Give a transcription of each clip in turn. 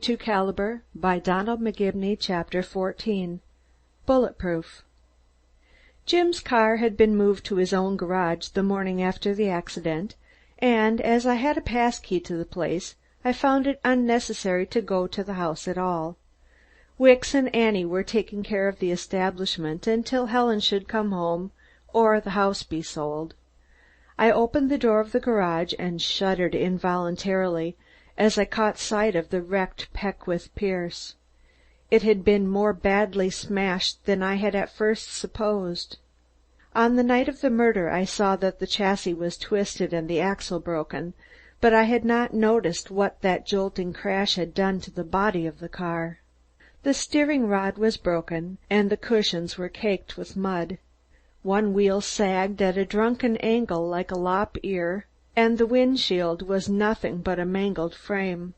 to Caliber by Donald MCGIBENY, Chapter 14. Bulletproof. Jim's car had been moved to his own garage the morning after the accident, and as I had a pass key to the place, I found it unnecessary to go to the house at all. Wicks and Annie were taking care of the establishment until Helen should come home or the house be sold. I opened the door of the garage and shuddered involuntarily as I caught sight of the wrecked Peckwith Pierce. It had been more badly smashed than I had at first supposed. On the night of the murder I saw that the chassis was twisted and the axle broken, but I had not noticed what that jolting crash had done to the body of the car. The steering rod was broken, and the cushions were caked with mud. One wheel sagged at a drunken angle like a lop ear, and the windshield was nothing but a mangled frame.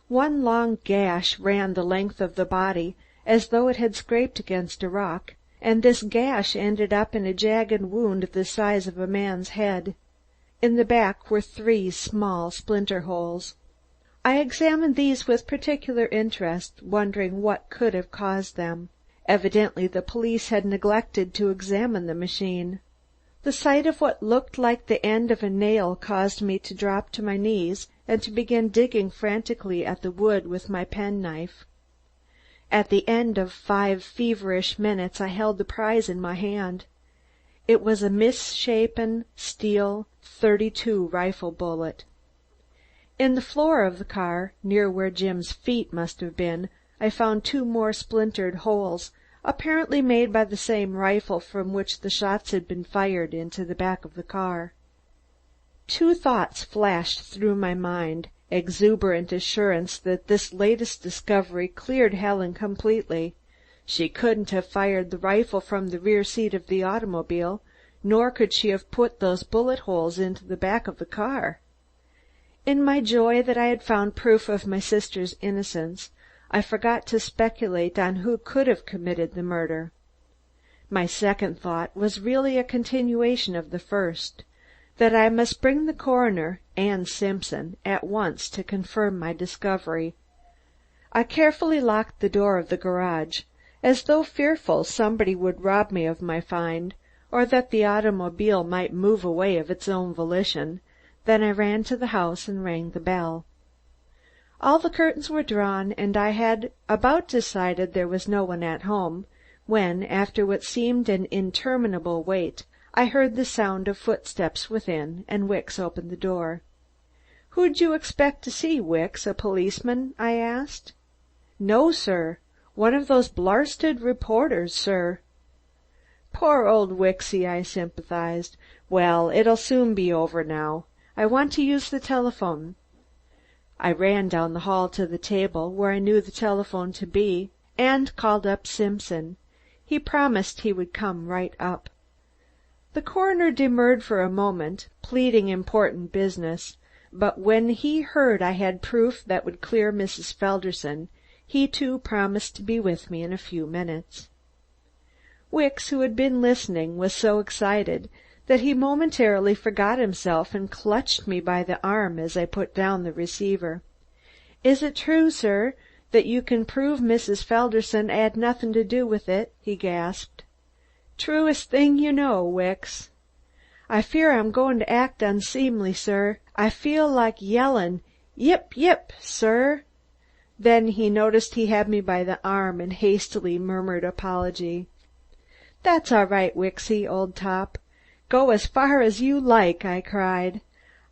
One long gash ran the length of the body as though it had scraped against a rock, and this gash ended up in a jagged wound the size of a man's head. In the back were 3 small splinter holes. I examined these with particular interest, wondering what could have caused them. Evidently the police had neglected to examine the machine. The sight of what looked like the end of a nail caused me to drop to my knees and to begin digging frantically at the wood with my penknife. At the end of 5 feverish minutes I held the prize in my hand. It was a misshapen steel .32 rifle bullet. In the floor of the car, near where Jim's feet must have been, I found 2 more splintered holes, apparently made by the same rifle from which the shots had been fired into the back of the car. 2 thoughts flashed through my mind, exuberant assurance that this latest discovery cleared Helen completely. She couldn't have fired the rifle from the rear seat of the automobile, nor could she have put those bullet holes into the back of the car. In my joy that I had found proof of my sister's innocence, I forgot to speculate on who could have committed the murder. My second thought was really a continuation of the first, that I must bring the coroner and Simpson at once to confirm my discovery. I carefully locked the door of the garage, as though fearful somebody would rob me of my find, or that the automobile might move away of its own volition. Then I ran to the house and rang the bell. All the curtains were drawn, and I had about decided there was no one at home, when, after what seemed an interminable wait, I heard the sound of footsteps within, and Wicks opened the door. "Who'd you expect to see, Wicks, a policeman?" I asked. "No, sir. One of those blarsted reporters, sir." "Poor old Wicksy," I sympathized. "Well, it'll soon be over now. I want to use the telephone." I ran down the hall to the table where I knew the telephone to be, and called up Simpson. He promised he would come right up. The coroner demurred for a moment, pleading important business, but when he heard I had proof that would clear Mrs. Felderson, he too promised to be with me in a few minutes. Wicks, who had been listening, was so excited that he momentarily forgot himself and clutched me by the arm as I put down the receiver. "Is it true, sir, that you can prove Mrs. Felderson had nothing to do with it?" he gasped. "Truest thing you know, Wicks." "I fear I'm going to act unseemly, sir. I feel like yellin', 'Yip, yip,' sir." Then he noticed he had me by the arm and hastily murmured apology. "That's all right, Wicksy, old top. Go as far as you like," I cried.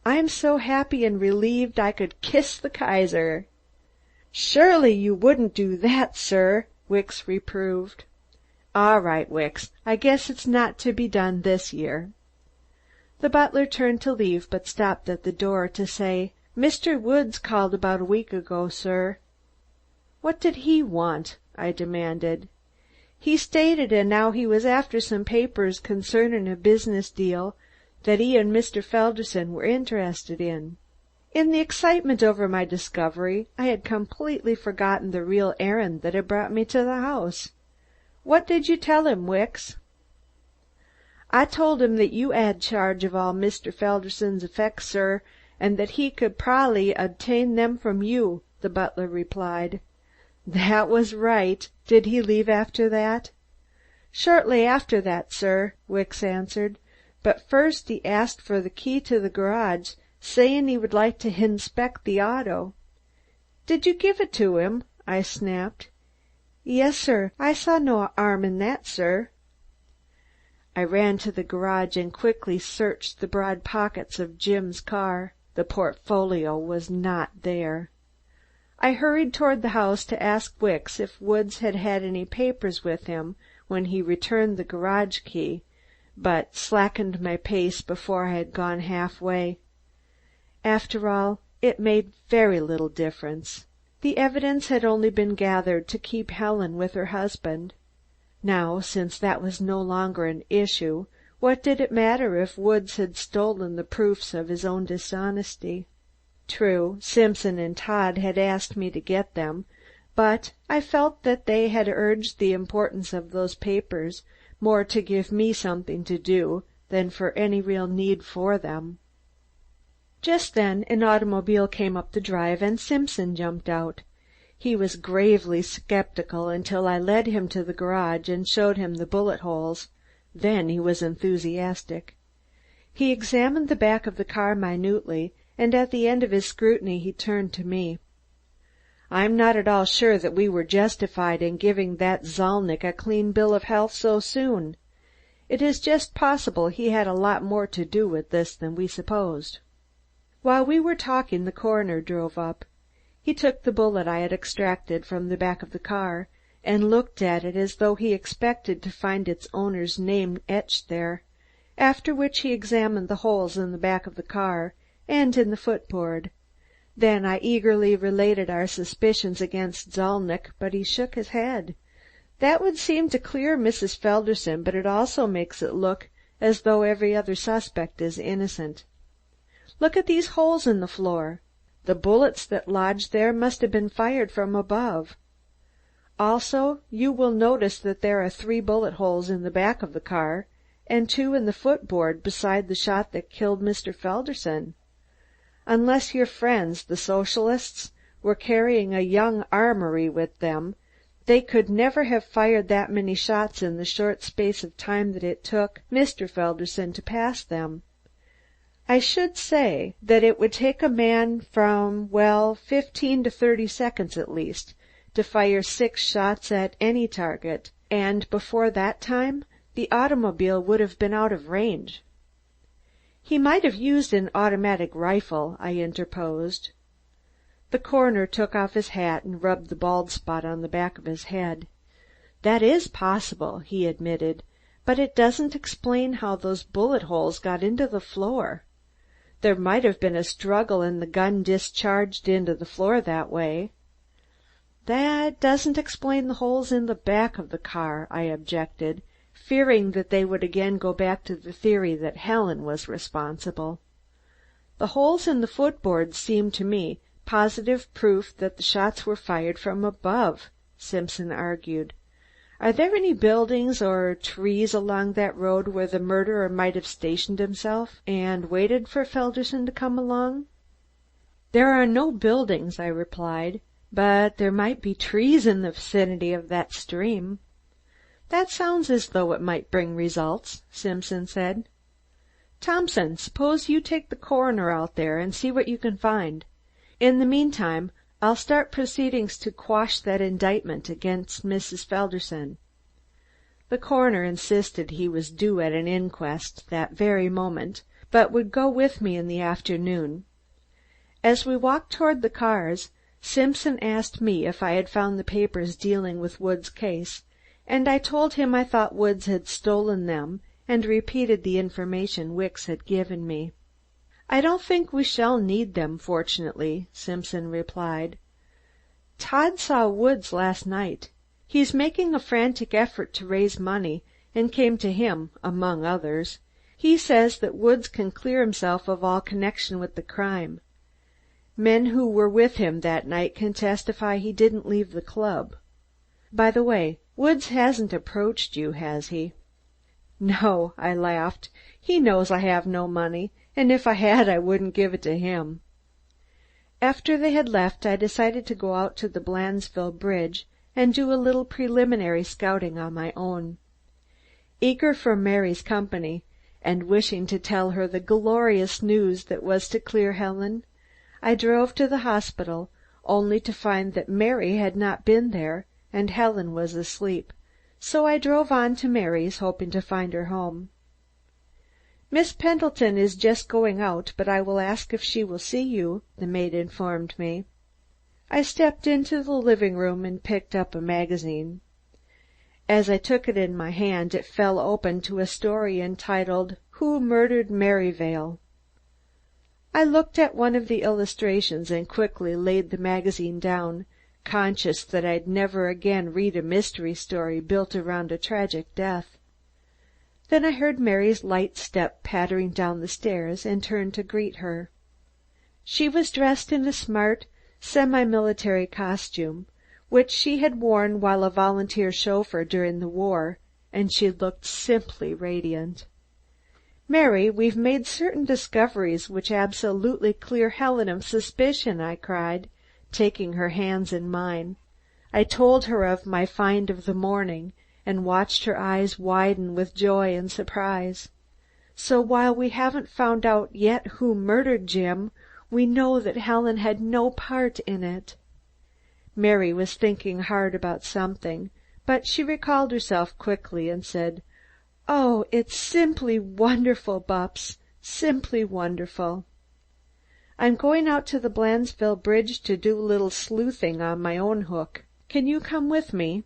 "I'm so happy and relieved I could kiss the Kaiser." "Surely you wouldn't do that, sir," Wicks reproved. "All right, Wicks, I guess it's not to be done this year." The butler turned to leave, but stopped at the door to say, "Mr. Woods called about a week ago, sir." "What did he want?" I demanded. "He stated as how he was after some papers concernin' a business deal that he and Mr. Felderson were interested in." In the excitement over my discovery, I had completely forgotten the real errand that had brought me to the house. "What did you tell him, Wicks?" "I told him that you had charge of all Mr. Felderson's effects, sir, and that he could probably obtain them from you. the butler replied. That was right. Did he leave after that? Shortly after that, sir, Wicks answered. But first he asked for the key to the garage, sayin' he would like to hinspect the auto. Did you give it to him? I snapped. Yes, sir. I saw no harm in that, sir. I ran to the garage and quickly searched the broad pockets of Jim's car. The portfolio was not there. I hurried toward the house to ask Wicks if Woods had had any papers with him when he returned the garage key, but slackened my pace before I had gone halfway. After all, it made very little difference. The evidence had only been gathered to keep Helen with her husband. Now, since that was no longer an issue, what did it matter if Woods had stolen the proofs of his own dishonesty? True, Simpson and Todd had asked me to get them, but I felt that they had urged the importance of those papers more to give me something to do than for any real need for them. Just then an automobile came up the drive and Simpson jumped out. He was gravely skeptical until I led him to the garage and showed him the bullet holes. Then he was enthusiastic. He examined the back of the car minutely, and at the end of his scrutiny he turned to me. I'm not at all sure that we were justified in giving that Zalnitch a clean bill of health so soon. It is just possible he had a lot more to do with this than we supposed. While we were talking, the coroner drove up. He took the bullet I had extracted from the back of the car and looked at it as though he expected to find its owner's name etched there, after which he examined the holes in the back of the car and in the footboard. Then I eagerly related our suspicions against Zalnitch, but he shook his head. That would seem to clear Mrs. Felderson, but it also makes it look as though every other suspect is innocent. Look at these holes in the floor. The bullets that lodged there must have been fired from above. Also, you will notice that there are 3 bullet holes in the back of the car and 2 in the footboard beside the shot that killed Mr. Felderson. Unless your friends, the socialists, were carrying a young armory with them, they could never have fired that many shots in the short space of time that it took Mr. Felderson to pass them. I should say that it would take a man from, 15 to 30 seconds at least, to fire 6 shots at any target, and before that time, the automobile would have been out of range. He might have used an automatic rifle, I interposed. The coroner took off his hat and rubbed the bald spot on the back of his head. That is possible, he admitted, but it doesn't explain how those bullet holes got into the floor. There might have been a struggle and the gun discharged into the floor that way. That doesn't explain the holes in the back of the car, I objected, fearing that they would again go back to the theory that Helen was responsible. The holes in the footboard seem to me positive proof that the shots were fired from above, Simpson argued. Are there any buildings or trees along that road where the murderer might have stationed himself and waited for Felderson to come along? There are no buildings, I replied, but there might be trees in the vicinity of that stream. That sounds as though it might bring results, Simpson said. Thompson, suppose you take the coroner out there and see what you can find. In the meantime, I'll start proceedings to quash that indictment against Mrs. Felderson. The coroner insisted he was due at an inquest that very moment, but would go with me in the afternoon. As we walked toward the cars, Simpson asked me if I had found the papers dealing with Wood's case, and I told him I thought Woods had stolen them and repeated the information Wicks had given me. I don't think we shall need them, fortunately, Simpson replied. Todd saw Woods last night. He's making a frantic effort to raise money and came to him, among others. He says that Woods can clear himself of all connection with the crime. Men who were with him that night can testify he didn't leave the club. By the way, Woods hasn't approached you, has he? No, I laughed. He knows I have no money, and if I had I wouldn't give it to him. After they had left, I decided to go out to the Blandesville Bridge and do a little preliminary scouting on my own. Eager for Mary's company, and wishing to tell her the glorious news that was to clear Helen, I drove to the hospital, only to find that Mary had not been there and Helen was asleep, so I drove on to Mary's, hoping to find her home. "Miss Pendleton is just going out, but I will ask if she will see you," the maid informed me. I stepped into the living room and picked up a magazine. As I took it in my hand, it fell open to a story entitled, "Who Murdered Maryvale?" I looked at one of the illustrations and quickly laid the magazine down, conscious that I'd never again read a mystery story built around a tragic death. Then I heard Mary's light step pattering down the stairs and turned to greet her. She was dressed in a smart, semi-military costume, which she had worn while a volunteer chauffeur during the war, and she looked simply radiant. "Mary, we've made certain discoveries which absolutely clear Helen of suspicion," I cried, taking her hands in mine. I told her of my find of the morning, and watched her eyes widen with joy and surprise. "So while we haven't found out yet who murdered Jim, we know that Helen had no part in it." Mary was thinking hard about something, but she recalled herself quickly and said, "Oh, it's simply wonderful, Bupps, simply wonderful. I'm going out to the Blandesville Bridge to do a little sleuthing on my own hook. Can you come with me?"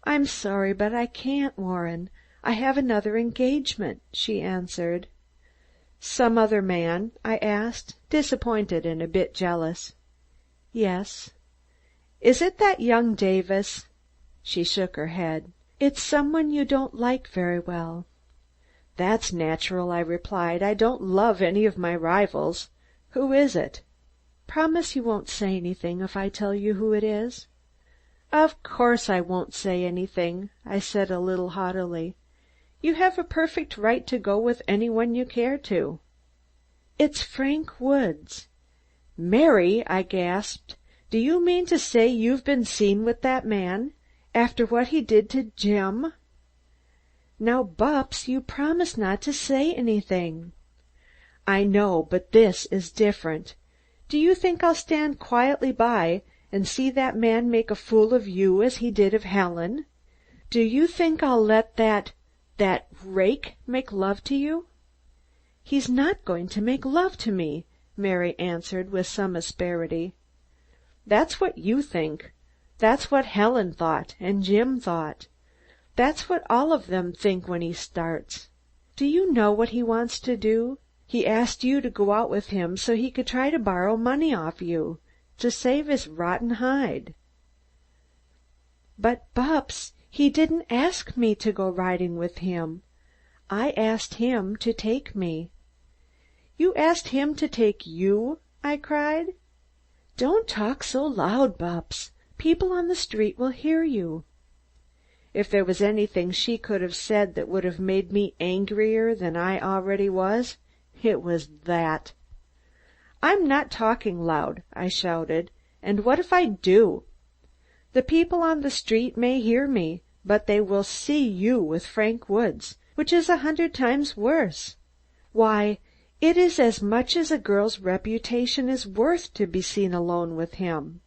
"I'm sorry, but I can't, Warren. I have another engagement," she answered. "Some other man?" I asked, disappointed and a bit jealous. "Yes." "Is it that young Davis?" She shook her head. "It's someone you don't like very well." "That's natural," I replied. "I don't love any of my rivals. Who is it?" "Promise you won't say anything if I tell you who it is?" "Of course I won't say anything," I said a little haughtily. "You have a perfect right to go with anyone you care to." "It's Frank Woods." "Mary," I gasped, "do you mean to say you've been seen with that man? After what he did to Jim?" "Now, Bupps, you promised not to say anything." "I know, but this is different. Do you think I'll stand quietly by and see that man make a fool of you as he did of Helen? Do you think I'll let that rake make love to you?" "He's not going to make love to me," Mary answered with some asperity. "That's what you think. That's what Helen thought and Jim thought. That's what all of them think when he starts. Do you know what he wants to do? He asked you to go out with him so he could try to borrow money off you, to save his rotten hide." "But, Bupps, he didn't ask me to go riding with him. I asked him to take me." "You asked him to take you?" I cried. "Don't talk so loud, Bupps. People on the street will hear you." If there was anything she could have said that would have made me angrier than I already was, it was that. "I'm not talking loud," I shouted. "And what if I do? The people on the street may hear me, but they will see you with Frank Woods, which is 100 times worse. Why, it is as much as a girl's reputation is worth to be seen alone with him."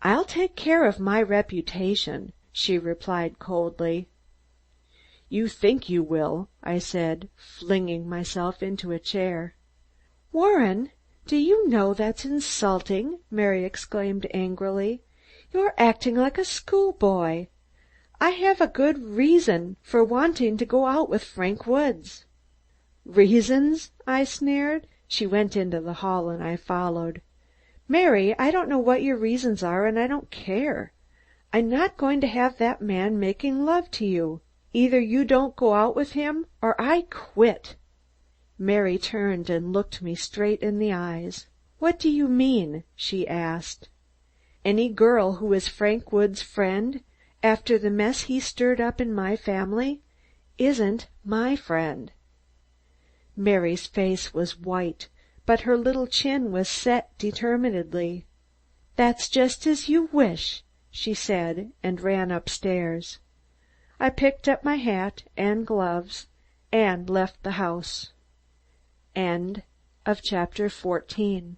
"I'll take care of my reputation," she replied coldly. "You think you will," I said, flinging myself into a chair. "Warren, do you know that's insulting?" Mary exclaimed angrily. "You're acting like a schoolboy. I have a good reason for wanting to go out with Frank Woods." "Reasons?" I sneered. She went into the hall and I followed. "Mary, I don't know what your reasons are, and I don't care. I'm not going to have that man making love to you. Either you don't go out with him, or I quit." Mary turned and looked me straight in the eyes. "What do you mean?" she asked. "Any girl who is Frank Woods' friend, after the mess he stirred up in my family, isn't my friend." Mary's face was white, but her little chin was set determinedly. "That's just as you wish," she said, and ran upstairs. I picked up my hat and gloves and left the house. Chapter 15